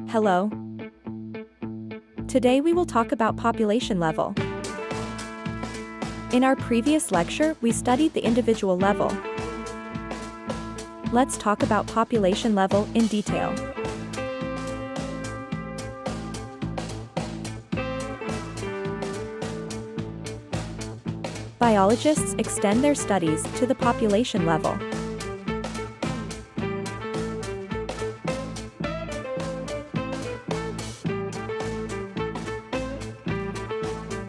Hello. Today we will talk about population level. In our previous lecture, we studied the individual level. Let's talk about population level in detail. Biologists extend their studies to the population level.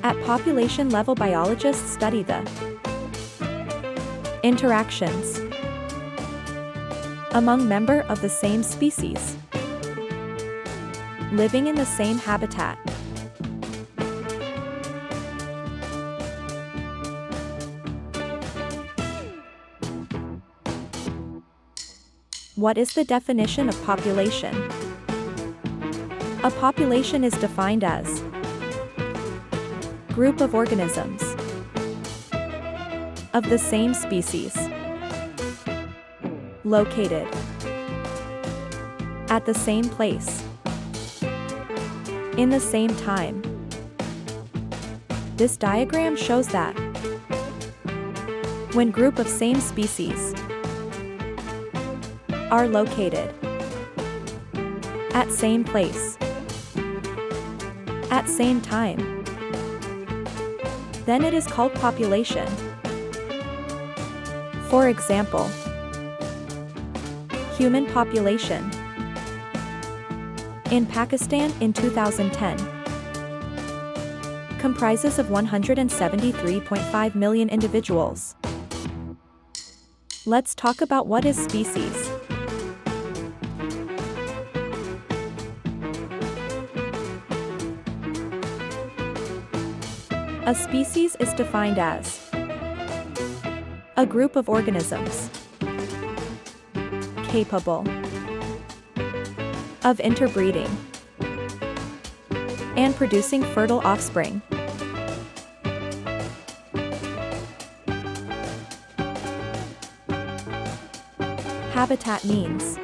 At population level, biologists study the interactions among members of the same species living in the same habitat. What is the definition of population? A population is defined as group of organisms of the same species located at the same place in the same time. This diagram shows that when group of same species are located at same place at same time, then it is called population. For example, human population in Pakistan in 2010 comprises of 173.5 million individuals. Let's talk about what is species. A species is defined as a group of organisms capable of interbreeding and producing fertile offspring. Habitat means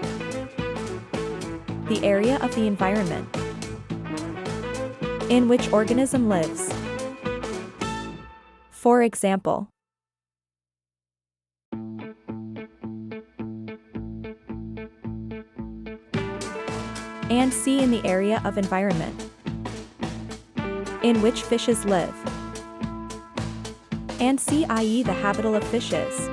the area of the environment in which organism lives. For example, and sea in the area of environment in which fishes live, and sea, i.e. the habitat of fishes.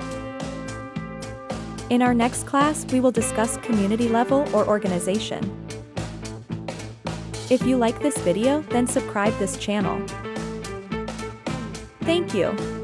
In our next class, we will discuss community level or organization. If you like this video, then subscribe this channel. Thank you.